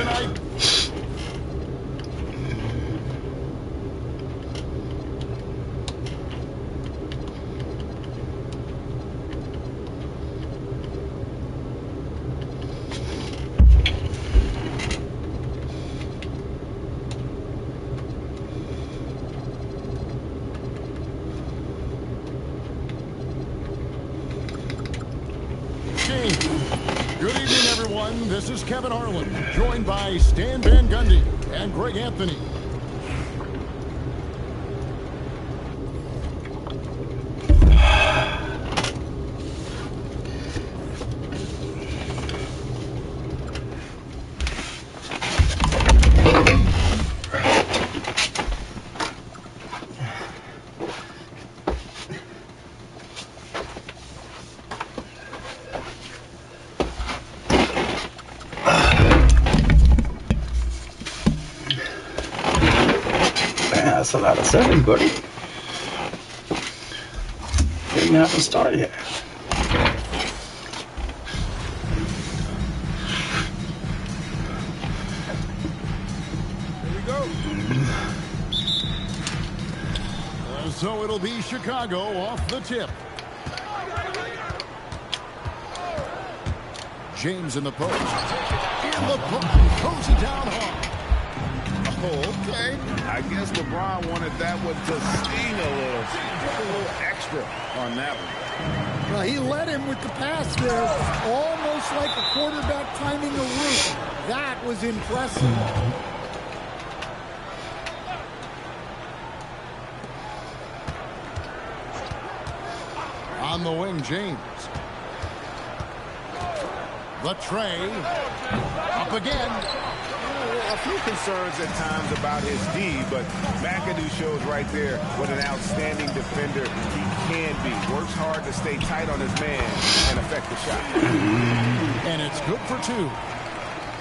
tonight. Good evening, everyone. This is Kevin Harlan, joined by Stan Van Gundy and Greg Anthony. That's a lot of sevens, buddy. Didn't have to start yet. Here we go. So it'll be Chicago off the tip. James in the post. In the post. Throws it down hard. Okay. I guess LeBron wanted that one to sting a little extra on that one. Well, he led him with the pass there, almost like a quarterback timing a route. That was impressive. On the wing, James. The tray. Up again. A few concerns at times about his D, but McAdoo shows right there what an outstanding defender he can be. Works hard to stay tight on his man and affect the shot. And it's good for two.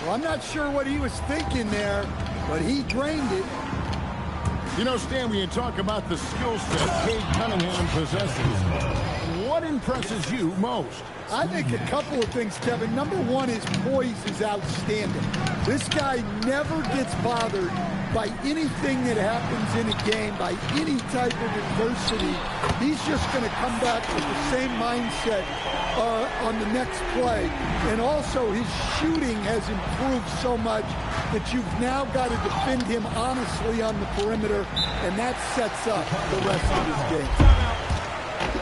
Well, I'm not sure what he was thinking there, but he drained it. You know, Stan, when you talk about the skill set Cade Cunningham possesses, what impresses you most? I think a couple of things, Kevin. Number one, his poise is outstanding. This guy never gets bothered by anything that happens in a game, by any type of adversity. He's just going to come back with the same mindset on the next play. And also, his shooting has improved so much that you've now got to defend him honestly on the perimeter, and that sets up the rest of his game.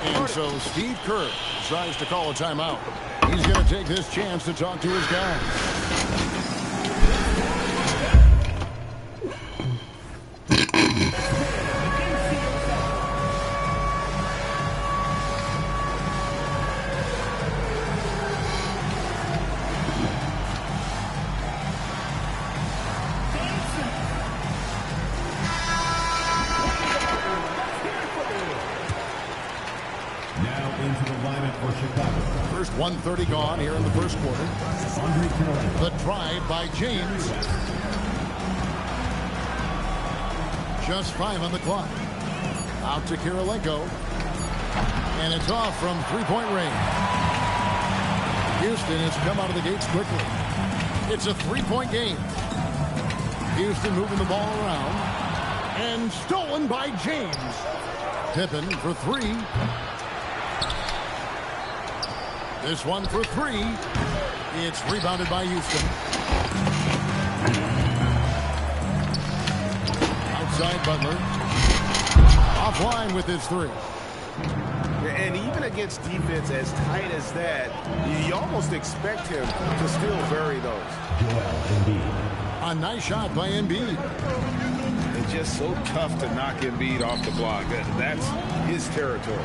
And so Steve Kerr decides to call a timeout. He's going to take this chance to talk to his guys. First 1:30 gone here in the first quarter. The drive by James. Just 5 on the clock. Out to Kirilenko. And it's off from three-point range. Houston has come out of the gates quickly. It's a three-point game. Houston moving the ball around. And stolen by James. Pippen for three. This one for three. It's rebounded by Houston. Outside Butler. Offline with his three. And even against defense as tight as that, you almost expect him to still bury those. A nice shot by Embiid. It's just so tough to knock Embiid off the block. That's his territory.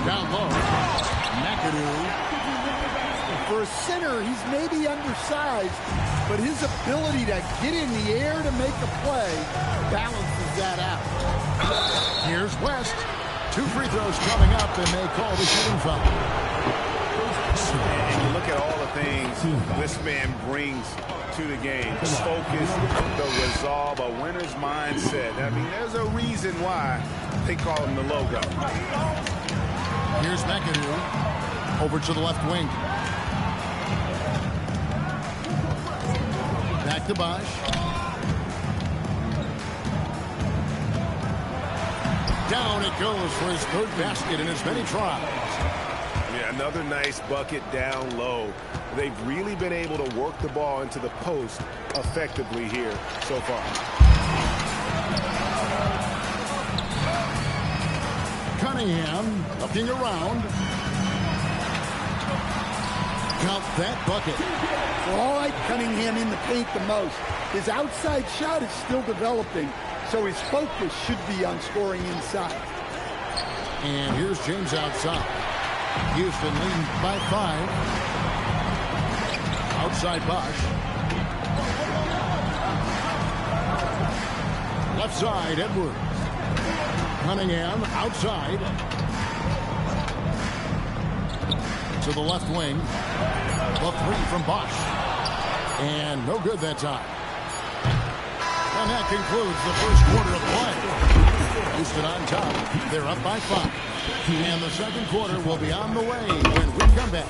Down low. McAdoo. For a center, he's maybe undersized, but his ability to get in the air to make a play balances that out. Here's West. 2 free throws coming up, and they call the shooting foul. And you look at all the things this man brings to the game. The focus, the resolve, a winner's mindset. I mean, there's a reason why they call him the logo. Here's McAdoo. Over to the left wing. Back to Bosch. Down it goes for his third basket in as many tries. Yeah, another nice bucket down low. They've really been able to work the ball into the post effectively here so far. Cunningham looking around. Count that bucket. For all right, Cunningham in the paint the most. His outside shot is still developing, so his focus should be on scoring inside. And here's James outside. Houston leading by 5. Outside Bosch. Left side, Edwards. Cunningham outside. To the left wing. The 3 from Bosch. And no good that time. And that concludes the first quarter of play. Houston on top. They're up by 5. And the second quarter will be on the way when we come back.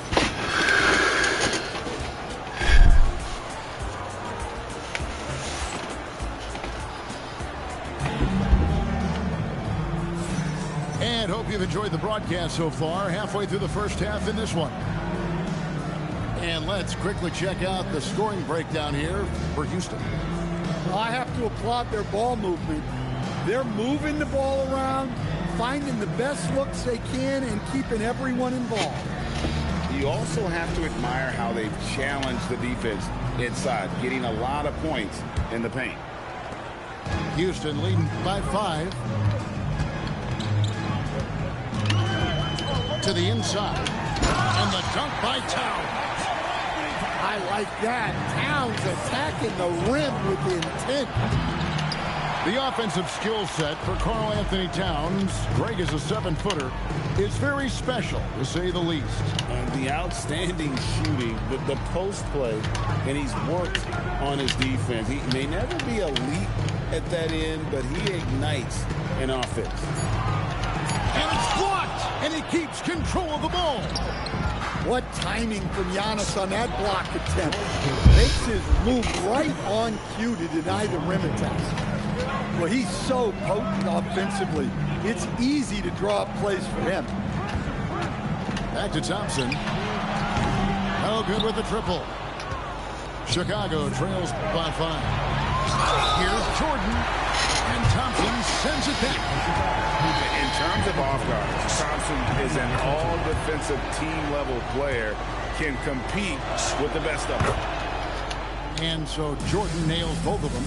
And hope you've enjoyed the broadcast so far. Halfway through the first half in this one. And let's quickly check out the scoring breakdown here for Houston. Well, I have to applaud their ball movement. They're moving the ball around, finding the best looks they can, and keeping everyone involved. You also have to admire how they've challenged the defense inside, getting a lot of points in the paint. Houston leading by 5. To the inside. And the dunk by Towns. I like that. Towns attacking the rim with intent. The offensive skill set for Karl Anthony Towns, Greg is a 7-footer, is very special, to say the least. And the outstanding shooting, the post play, and he's worked on his defense. He may never be elite at that end, but he ignites an offense. And it's blocked, and he keeps control of the ball. What timing from Giannis on that block attempt. Makes his move right on cue to deny the rim attack. Well, he's so potent offensively. It's easy to draw up plays for him. Back to Thompson. No good with the triple. Chicago trails by 5. Here's Jordan. And Thompson sends it back. In terms of off guards, Thompson is an all-defensive team-level player, can compete with the best of them. And so Jordan nails both of them.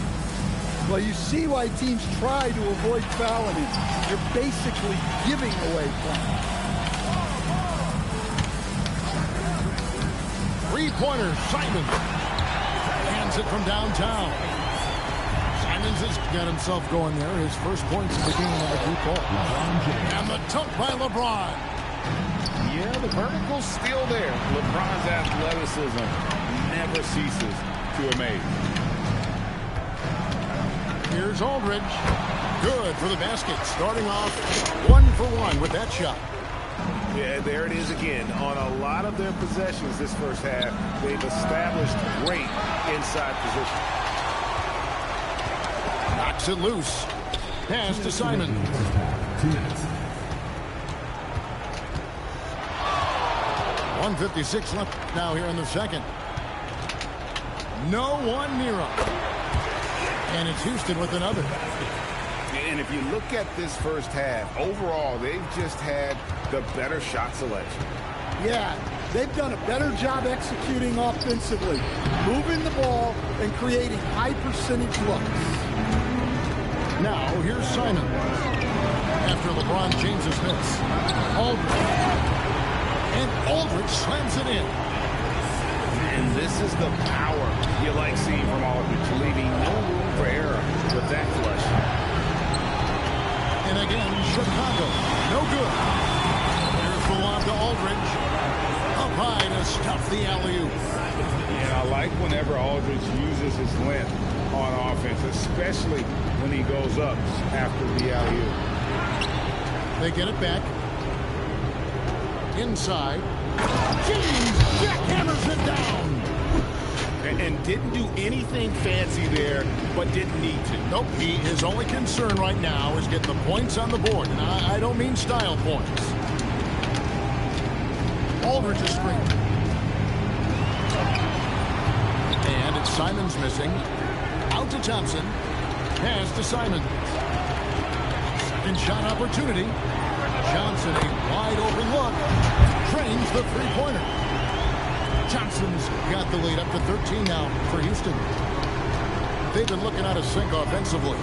Well, you see why teams try to avoid fouling him. You're basically giving away points. Three-pointer, Simons. Hands it from downtown. Simons has got himself going there. His first points of the game on the deep ball. And the dunk by LeBron. Yeah, the vertical's still there. LeBron's athleticism never ceases to amaze. Here's Aldridge. Good for the basket. Starting off 1 for 1 with that shot. Yeah, there it is again. On a lot of their possessions this first half, they've established great inside position. Knocks it loose. Pass to Simon. 1:56 left now here in the second. No one near him. And it's Houston with another. And if you look at this first half, overall, they've just had the better shot selection. Yeah, they've done a better job executing offensively, moving the ball and creating high percentage looks. Now, here's Simon. After LeBron James's miss. Aldridge. And Aldridge slams it in. And this is the power you like seeing from Aldridge, leaving no room for error with that flush. And again, Chicago. No good. Here's the lob to Aldridge. Up high to stuff the alley-oop. And I like whenever Aldridge uses his length on offense, especially when he goes up after the alley-oop. They get it back. Inside. James jackhammers it down. And didn't do anything fancy there, but didn't need to. Nope, his only concern right now is getting the points on the board. And I don't mean style points. Aldridge is screen. And it's Simons missing. Out to Thompson. Pass to Simons. Second shot opportunity. Johnson, a wide open look. Drains the three-pointer. Johnson's got the lead up to 13 now for Houston. They've been looking out of sync offensively.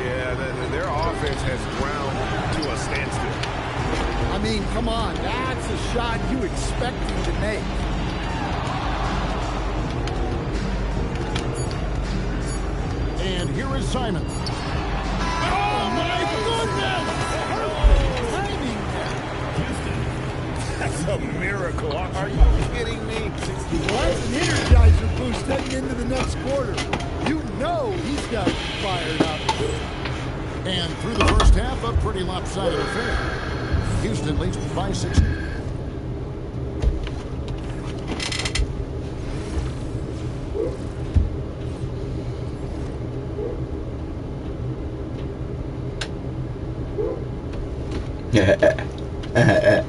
Yeah, their offense has ground to a standstill. I mean, come on. That's a shot you expect him to make. And here is Simon. Oh, my goodness! That's a miracle. Are you kidding me? Well, that's an energizer boost heading into the next quarter. You know he's got it fired up. And through the first half, a pretty lopsided affair. Houston leads by 6. Yeah.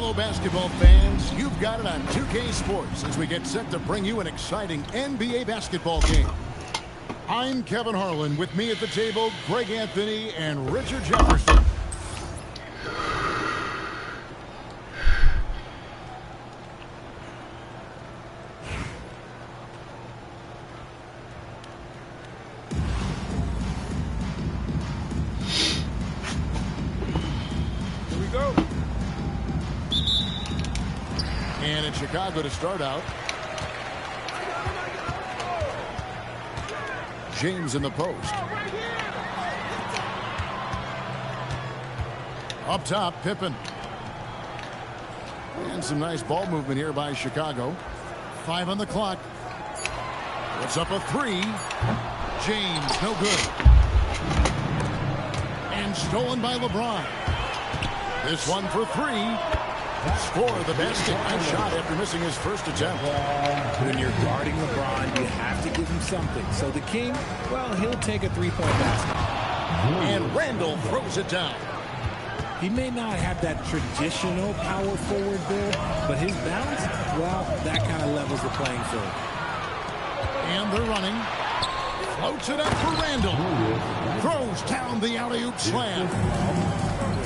Hello, basketball fans. You've got it on 2K Sports as we get set to bring you an exciting NBA basketball game. I'm Kevin Harlan. With me at the table, Greg Anthony and Richard Jefferson. And it's Chicago to start out. James in the post. Up top, Pippen. And some nice ball movement here by Chicago. 5 on the clock. Puts up a 3. James, no good. And stolen by LeBron. This one for 3. Score the basket. Nice shot after missing his first attempt. When you're guarding LeBron, you have to give him something. So the King, well, he'll take a three-point basket. And Randall throws it down. He may not have that traditional power forward build, but his bounce, well, that kind of levels the playing field. And they're running. Floats it up for Randall. Throws down the alley-oop slam.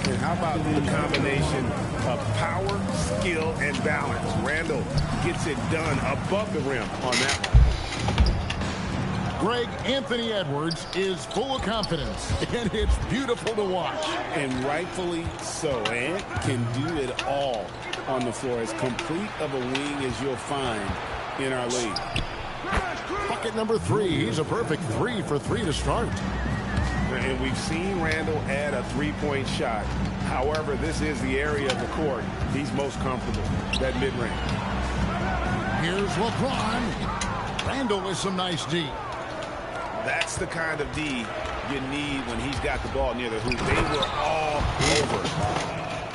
And how about the combination of power, skill, and balance? Randall gets it done above the rim on that one. Greg Anthony Edwards is full of confidence, and it's beautiful to watch. And rightfully so. Ant can do it all on the floor. As complete of a wing as you'll find in our league. Bucket number 3. He's a perfect 3 for 3 to start. And we've seen Randall add a three-point shot. However, this is the area of the court he's most comfortable, that mid-range. Here's LeBron. Randall with some nice D. That's the kind of D you need when he's got the ball near the hoop. They were all over.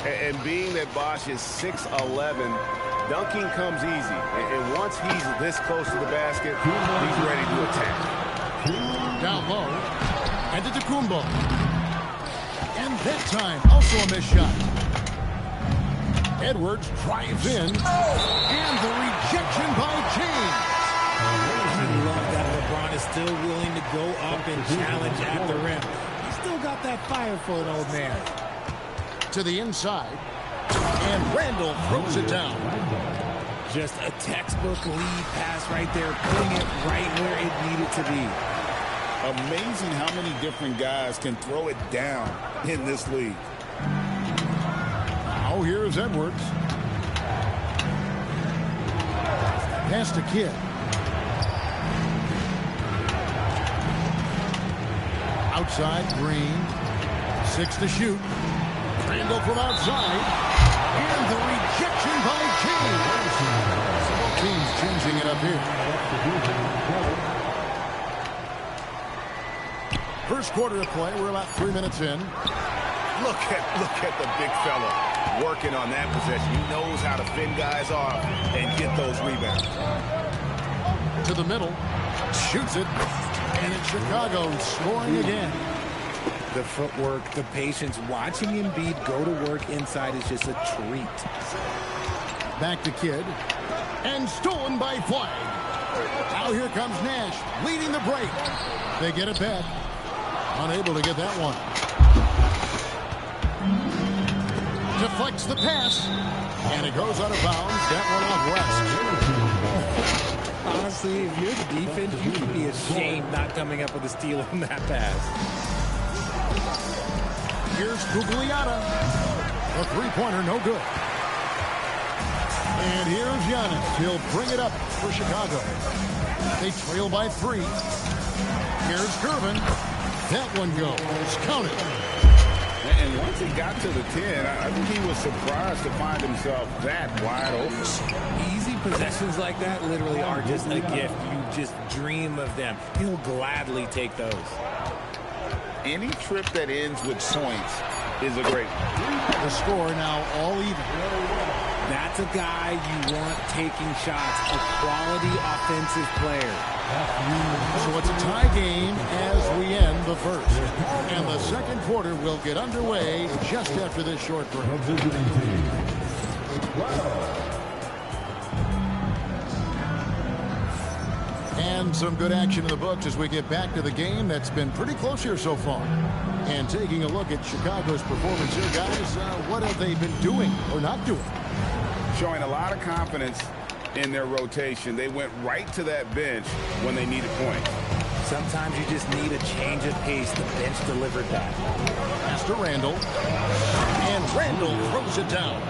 And being that Bosh is 6'11", dunking comes easy. And once he's this close to the basket, he's ready to attack. Down low. And to Kumbo. And that time, also a missed shot. Edwards drives in. And the rejection by James. I love that LeBron is still willing to go up and challenge at the rim. He's still got that fire for an old man. To the inside. And Randall throws it down. Just a textbook lead pass right there, putting it right where it needed to be. Amazing how many different guys can throw it down in this league. Now here's Edwards. Pass to Kidd. Outside, Green. 6 to shoot. Randall from outside. And the rejection by James. Both teams changing it up here. First quarter of play. We're about 3 minutes in. Look at the big fella working on that possession. He knows how to fend guys off and get those rebounds. To the middle. Shoots it. And it's Chicago scoring again. The footwork, the patience, watching Embiid go to work inside is just a treat. Back to Kidd. And stolen by Flag. Now here comes Nash leading the break. They get it back. Unable to get that one. Deflects the pass. And it goes out of bounds. That one out west. Honestly, if you're the defense, you should be ashamed not coming up with a steal on that pass. Here's Gugliotta. A three-pointer, no good. And here's Giannis. He'll bring it up for Chicago. They trail by 3. Here's Gervin. That one goes. Count it. And once he got to the 10, I think he was surprised to find himself that wide open. Easy possessions like that literally are just a gift. You just dream of them. He'll gladly take those. Any trip that ends with points is a great one. The score now all even. That's a guy you want taking shots, a quality offensive player. So it's a tie game as we end the first. And the second quarter will get underway just after this short break. And some good action in the books as we get back to the game that's been pretty close here so far. And taking a look at Chicago's performance here, guys, what have they been doing or not doing? Showing a lot of confidence in their rotation. They went right to that bench when they needed points. Sometimes you just need a change of pace. The bench delivered that. Pass to Randall. And Randall throws it down.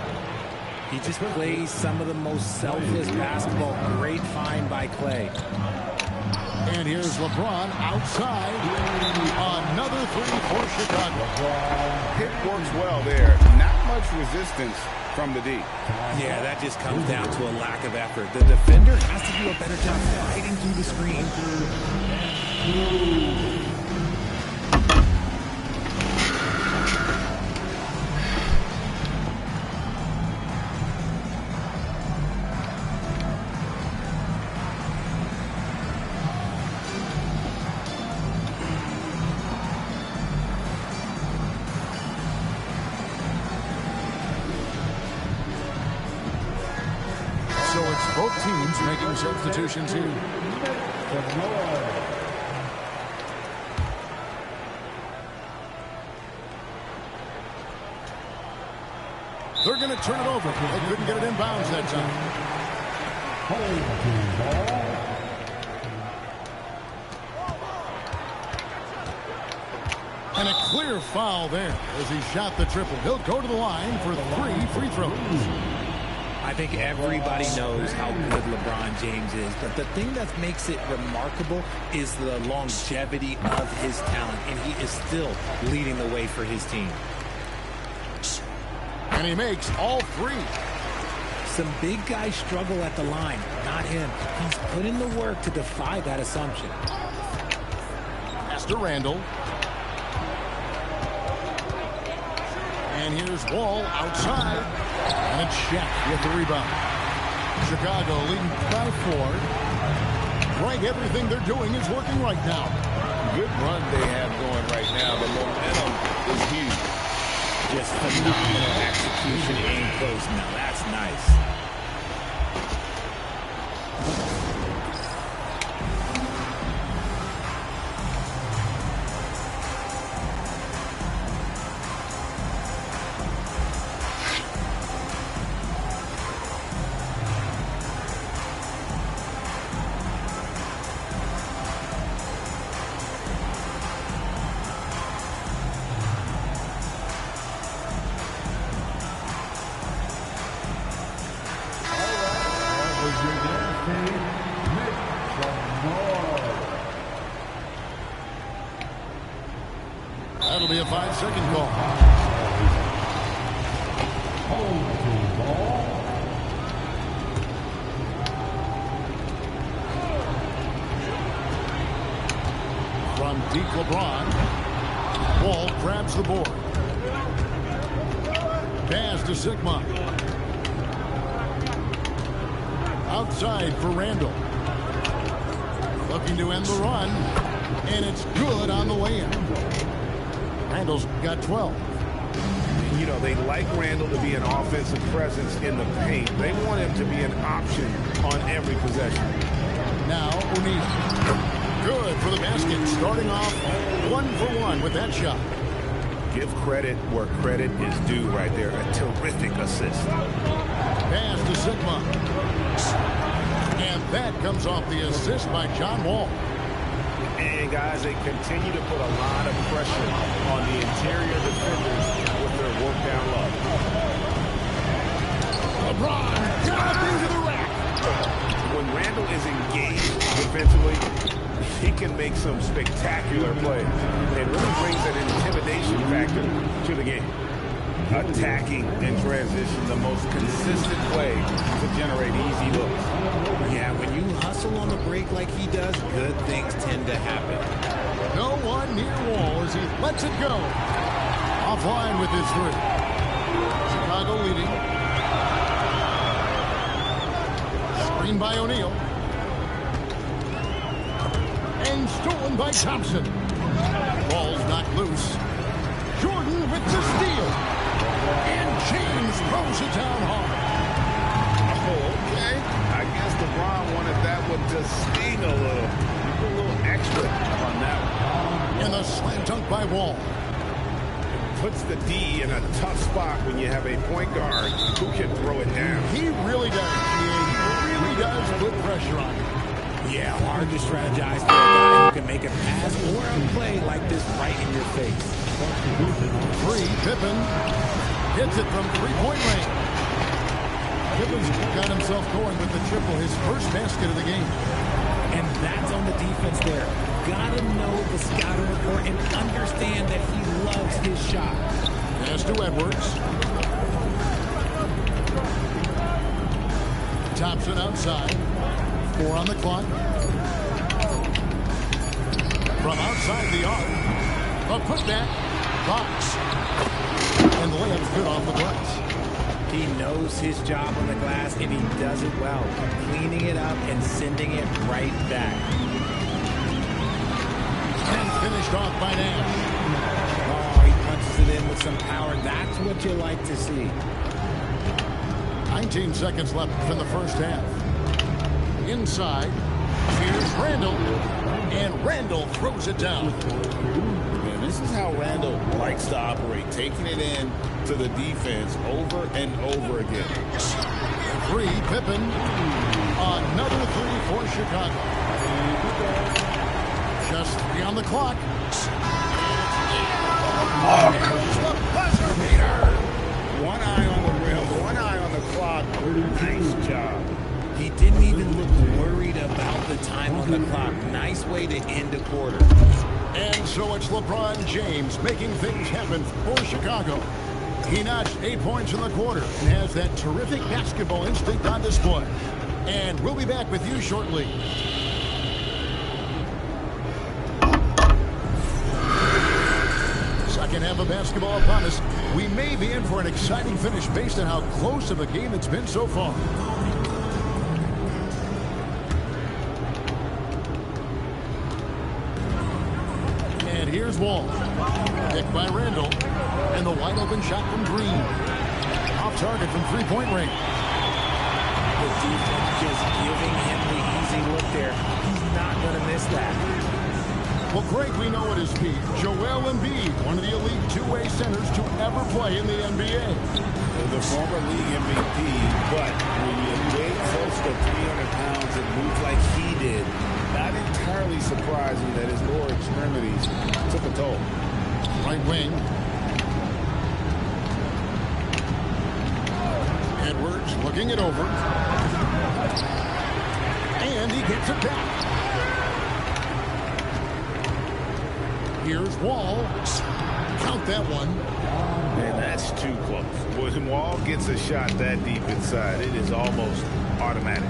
He just plays some of the most selfless basketball. Great find by Clay. And here's LeBron outside. Another three for Chicago. Pick works well there. Not much resistance from the D. Yeah, that just comes down to a lack of effort. The defender has to do a better job fighting through the screen. So it's both teams making substitutions here. They're going to turn it over. They couldn't get it in bounds that time. And a clear foul there as he shot the triple. He'll go to the line for 3 free throws. I think everybody knows how good LeBron James is, but the thing that makes it remarkable is the longevity of his talent, and he is still leading the way for his team. And he makes all 3. Some big guys struggle at the line, not him. He's put in the work to defy that assumption. Pass to Randall. And here's Wall outside. And it's Shaq with the rebound. Chicago leading by 4. Right, everything they're doing is working right now. Good run they have going right now. The momentum is huge. Just phenomenal execution in close. Now that's nice. That'll be a 5-second call. From deep LeBron. Wall grabs the board. Pass to Sigma. Outside for Randall. Looking to end the run. And it's good on the way in. Randall's got 12. You know, they like Randall to be an offensive presence in the paint. They want him to be an option on every possession. Now, O'Neal. Good for the basket. Starting off 1 for 1 with that shot. Give credit where credit is due right there. A terrific assist. Pass to Sigma. And that comes off the assist by John Wall. And guys, they continue to put a lot of pressure on the interior defenders with their work down low. LeBron got into the rack. When Randall is engaged defensively, he can make some spectacular plays. It really brings an intimidation factor to the game. Attacking in transition, the most consistent way to generate easy looks. Yeah, when you hustle on the break like he does, good things tend to happen. No one near Wall as he lets it go. Offline with his 3. Chicago leading. Screen by O'Neal. And stolen by Thompson. Ball's knocked loose. Jordan with the steal. And James throws it down hard. against LeBron wanted that one to sting a little. You put a little extra on that one. And the slam dunk by Wall. Puts the D in a tough spot when you have a point guard who can throw it down. He really does. He really does put pressure on him. Yeah, hard to strategize for a guy who can make a pass or a play like this right in your face. Three, Pippen hits it from three-point range. Pippen's got himself going with the triple, his first basket of the game. And that's on the defense there. Gotta know the scouting report and understand that he loves his shot. Pass to Edwards. Thompson outside. 4 on the clock. From outside the arc. A putback. Box. And the layup's good off the glass. He knows his job on the glass, and he does it well. Cleaning it up and sending it right back. And finished off by Nash. Oh, he punches it in with some power. That's what you like to see. 19 seconds left in the first half. Inside, here's Randall. And Randall throws it down. Man, this is how Randall likes to operate, taking it in to the defense over and over again. 3, Pippen. Another 3 for Chicago. Just 3 on the clock. Here's the buzzer beater. One eye on the rim, one eye on the clock. Nice job. He didn't even look worried about the time on the clock. Nice way to end a quarter. And so it's LeBron James making things happen for Chicago. He notched 8 points in the quarter and has that terrific basketball instinct on display. And we'll be back with you shortly. Second half of basketball upon us. We may be in for an exciting finish based on how close of a game it's been so far. And here's Wall. Picked by Randall. And the wide open shot from Green. Off target from three-point range. The defense just giving him the easy look there. He's not going to miss that. Well, Greg, we know at his peak, Joel Embiid, one of the elite two-way centers to ever play in the NBA. The former league MVP, but when you weigh close to 300 pounds and move like he did, not entirely surprising that his lower extremities took a toll. Right wing. Edwards looking it over. And he gets it back. Here's Wall. Count that one. And that's too close. When Wall gets a shot that deep inside, it is almost automatic.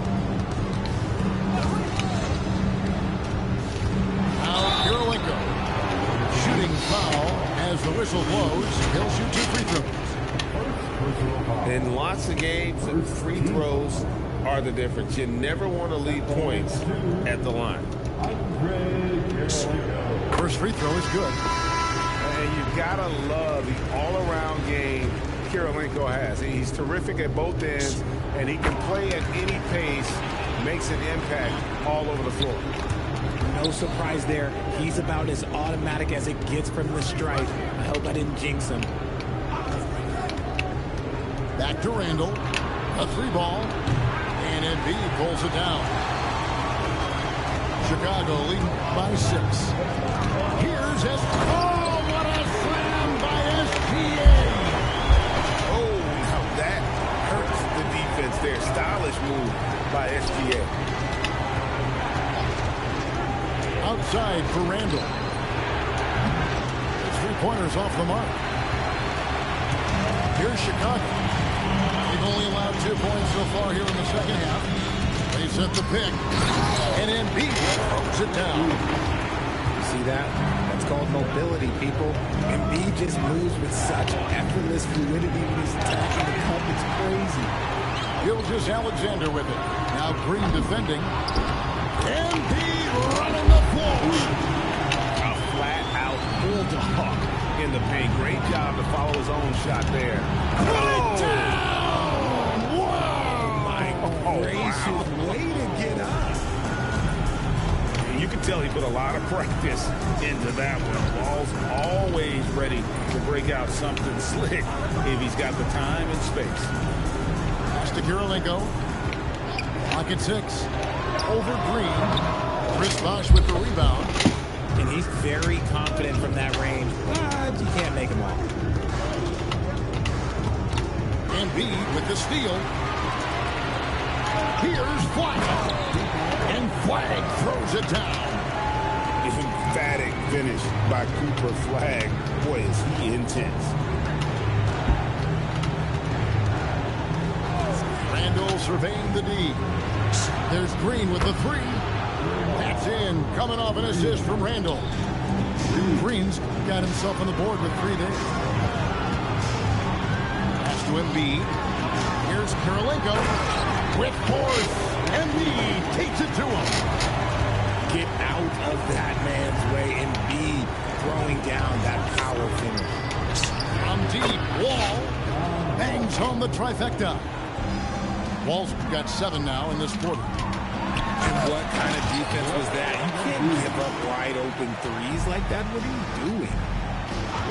Now Kirilenko. Shooting foul as the whistle blows. He'll shoot 2 free throws. In lots of games, free throws are the difference. You never want to leave points at the line. First free throw is good. And you gotta love the all-around game Kirilenko has. He's terrific at both ends, and he can play at any pace, makes an impact all over the floor. No surprise there. He's about as automatic as it gets from the stripe. I hope I didn't jinx him. Back to Randall. A 3-ball. And Embiid pulls it down. Chicago leading by 6. Here's S. Oh, what a slam by SGA. Oh, now that hurts the defense there. Stylish move by SGA. Outside for Randall. His 3-pointers off the mark. Here's Chicago. They've only allowed 2 points so far here in the second half. They set the pick. And Embiid throws it down. You see that? That's called mobility, people. Embiid just moves with such effortless fluidity when he's attacking the cup. It's crazy. Gilgeous Alexander with it. Now Green defending. Embiid running the floor. A flat-out bulldog in the paint. Great job to follow his own shot there. Put it down! Wow! My gracious, way to get up. You can tell he put a lot of practice into that one. Ball's always ready to break out something slick if he's got the time and space. Pass to Kirilenko. Pocket 6. Over Green. Chris Bosh with the rebound. And he's very confident from that range, but you can't make him all. Embiid with the steal. Here's Flagg. And Flagg throws it down. Emphatic finish by Cooper Flagg. Boy, is he intense. Randall surveying the D. There's Green with the 3. That's in. Coming off an assist from Randall. Green's got himself on the board with 3 there. Pass to Embiid. Here's Kirilenko. With force. Embiid takes it to him. Get out of that man's way. Embiid throwing down that power finish. From deep, Wall bangs home the trifecta. Wall's got 7 now in this quarter. And what kind of defense was that? You can't give up wide open threes like that. What are you doing?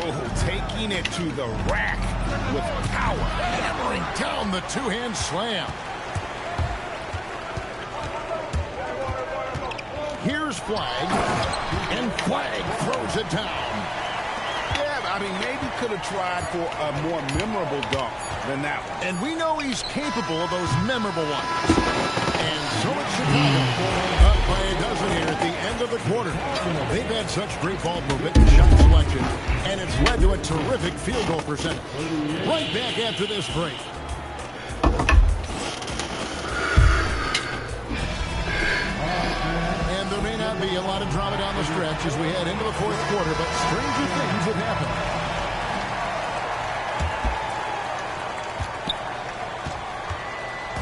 Oh, taking it to the rack with power. Hammering down the 2-hand slam. Here's Flagg, and Flagg throws it down. Yeah, I mean, maybe could have tried for a more memorable dunk than that one. And we know he's capable of those memorable ones. And so it's Chicago, up by a dozen here at the end of the quarter. They've had such great ball movement and shot selection, and it's led to a terrific field goal percentage. Right back after this break. There may not be a lot of drama down the stretch as we head into the 4th quarter, but stranger things have happened.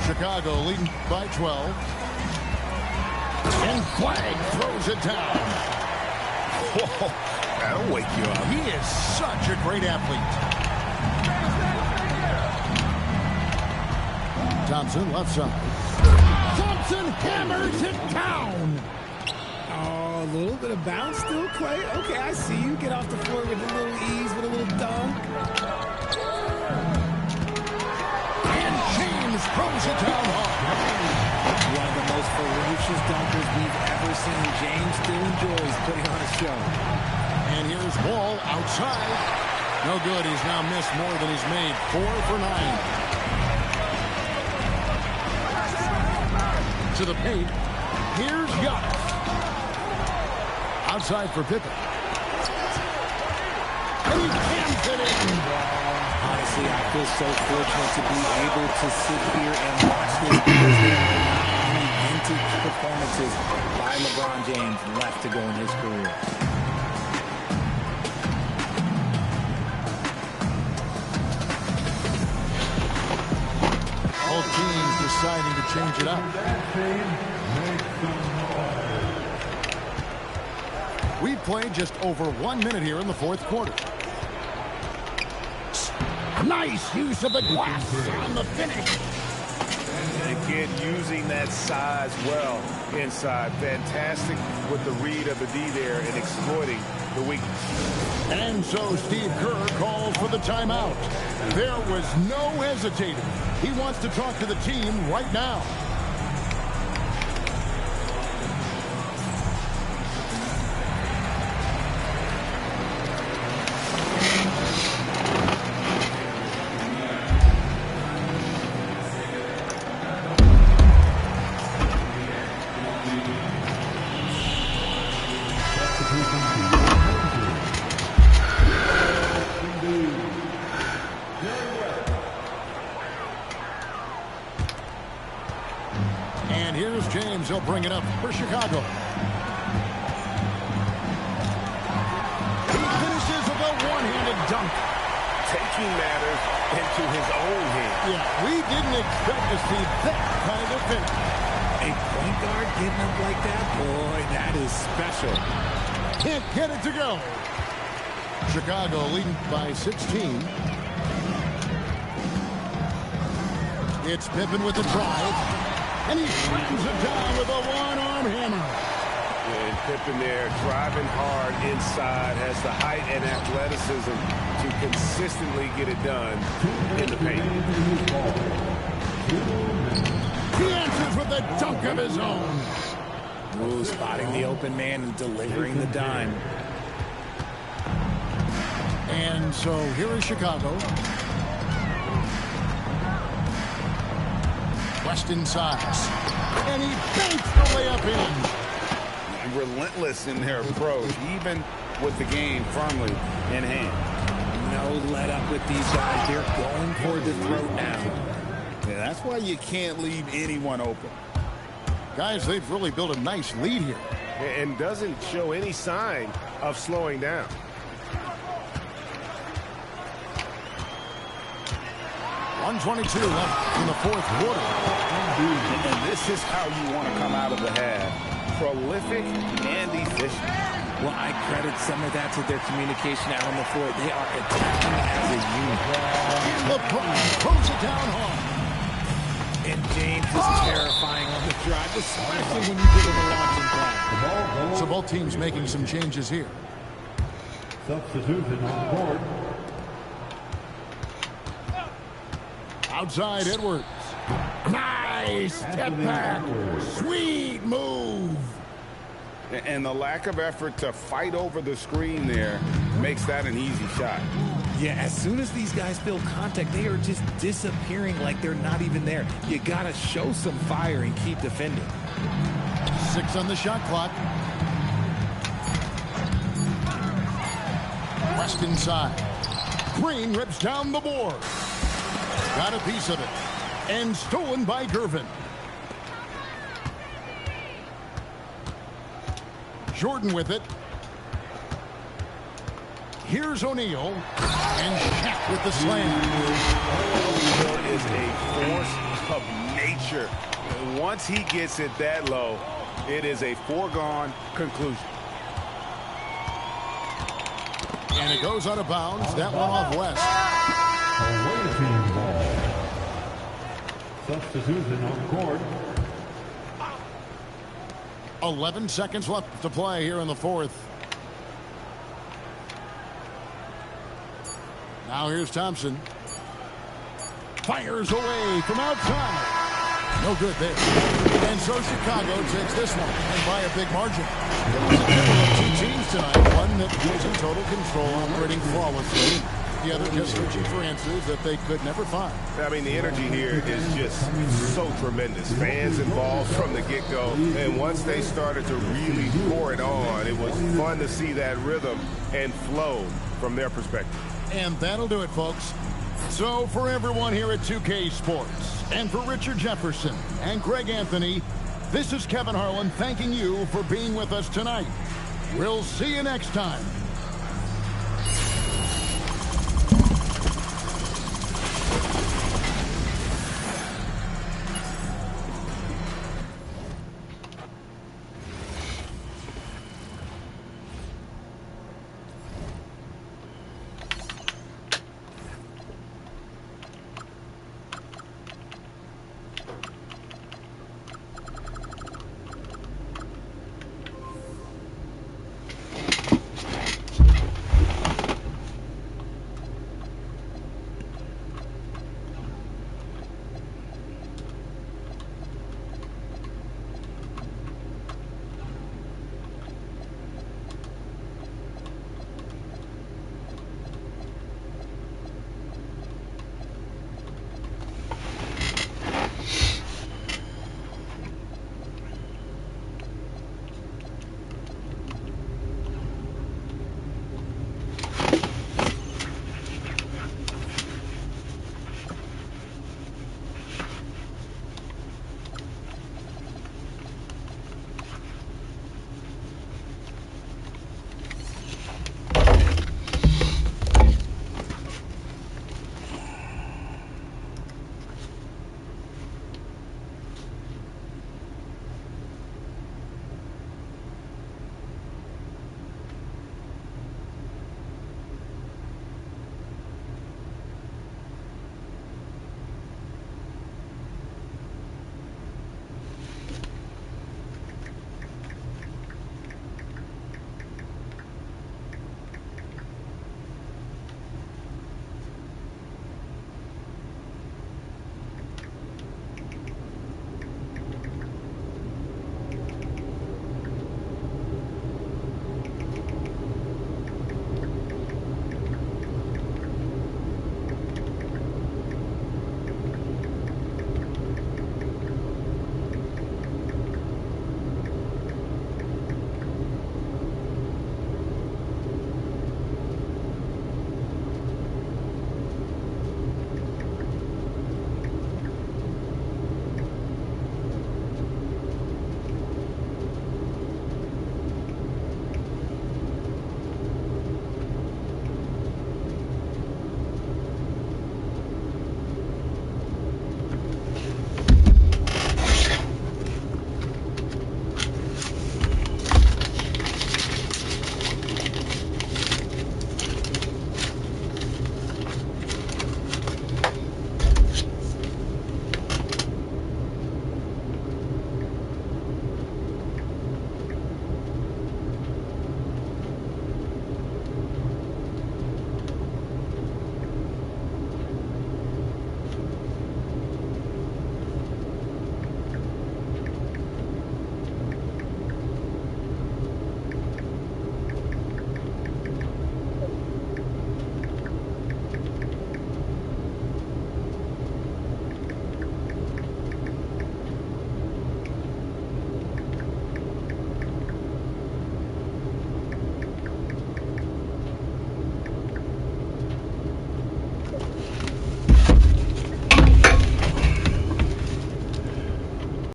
Chicago leading by 12. And Flagg throws it down. Whoa, that'll wake you up. He is such a great athlete. Thompson left side. Thompson hammers it down. Oh, a little bit of bounce still, Clay. Okay, I see you. Get off the floor with a little ease, with a little dunk. And James throws it down hard. One of the most ferocious dunkers we've ever seen. James still enjoys putting on a show. And here's Wall outside. No good. He's now missed more than he's made. 4 for 9. To the paint. Here's Giannis. Outside for Pippen. And he jams it in. Honestly, I feel so fortunate to be able to sit here and watch this because there are not many vintage performances by LeBron James left to go in his career. Both teams deciding to change it up. We've played just over 1 minute here in the 4th quarter. Nice use of the glass on the finish. And again, using that size well inside. Fantastic with the read of the D there and exploiting the weakness. And so Steve Kerr calls for the timeout. There was no hesitating. He wants to talk to the team right now. And here's James. He'll bring it up for Chicago. He finishes with a one-handed dunk. Taking matters into his own hands. Yeah, we didn't expect to see that kind of finish. A point guard getting up like that? Boy, that is special. Can't get it to go. Chicago leading by 16. It's Pippen with the drive. And he slams it down with a one-arm hammer. And Pippen there driving hard inside, has the height and athleticism to consistently get it done in the paint. He answers with a dunk of his own. Ooh, spotting the open man and delivering the dime. And so here is Chicago. West inside. And he banks the layup in. Relentless in their approach, even with the game firmly in hand. No let up with these guys. They're going for the throat now. Yeah, that's why you can't leave anyone open. Guys, they've really built a nice lead here. And doesn't show any sign of slowing down. .122 left in the fourth quarter. And this is how you want to come out of the half. Prolific and efficient. Well, I credit some of that to their communication out on the floor. They are attacking as a unit. LeBron throws it down hard. And James is terrifying on the drive, especially when you give him a launching plan. So both teams making some changes here. Substitution on the court. Outside Edwards. Nice step back. Sweet move. And the lack of effort to fight over the screen there makes that an easy shot. Yeah, as soon as these guys feel contact, they are just disappearing like they're not even there. You got to show some fire and keep defending. 6 on the shot clock. West inside. Green rips down the board. Got a piece of it. And stolen by Gervin. Jordan with it. Here's O'Neal. And Shaq with the slam. O'Neal is a force of nature. Once he gets it that low, it is a foregone conclusion. And it goes out of bounds. That one off West. Away team ball. Substitution on court. 11 seconds left to play here in the fourth. Now here's Thompson. Fires away from outside. No good there. And so Chicago takes this one, and by a big margin. It was a battle of two teams tonight. One that was in total control, operating flawlessly. The other just searching for answers that they could never find. I mean, the energy here is just so tremendous. Fans involved from the get-go. And once they started to really pour it on, it was fun to see that rhythm and flow from their perspective. And that'll do it, folks. So for everyone here at 2K Sports, and for Richard Jefferson and Greg Anthony, this is Kevin Harlan thanking you for being with us tonight. We'll see you next time.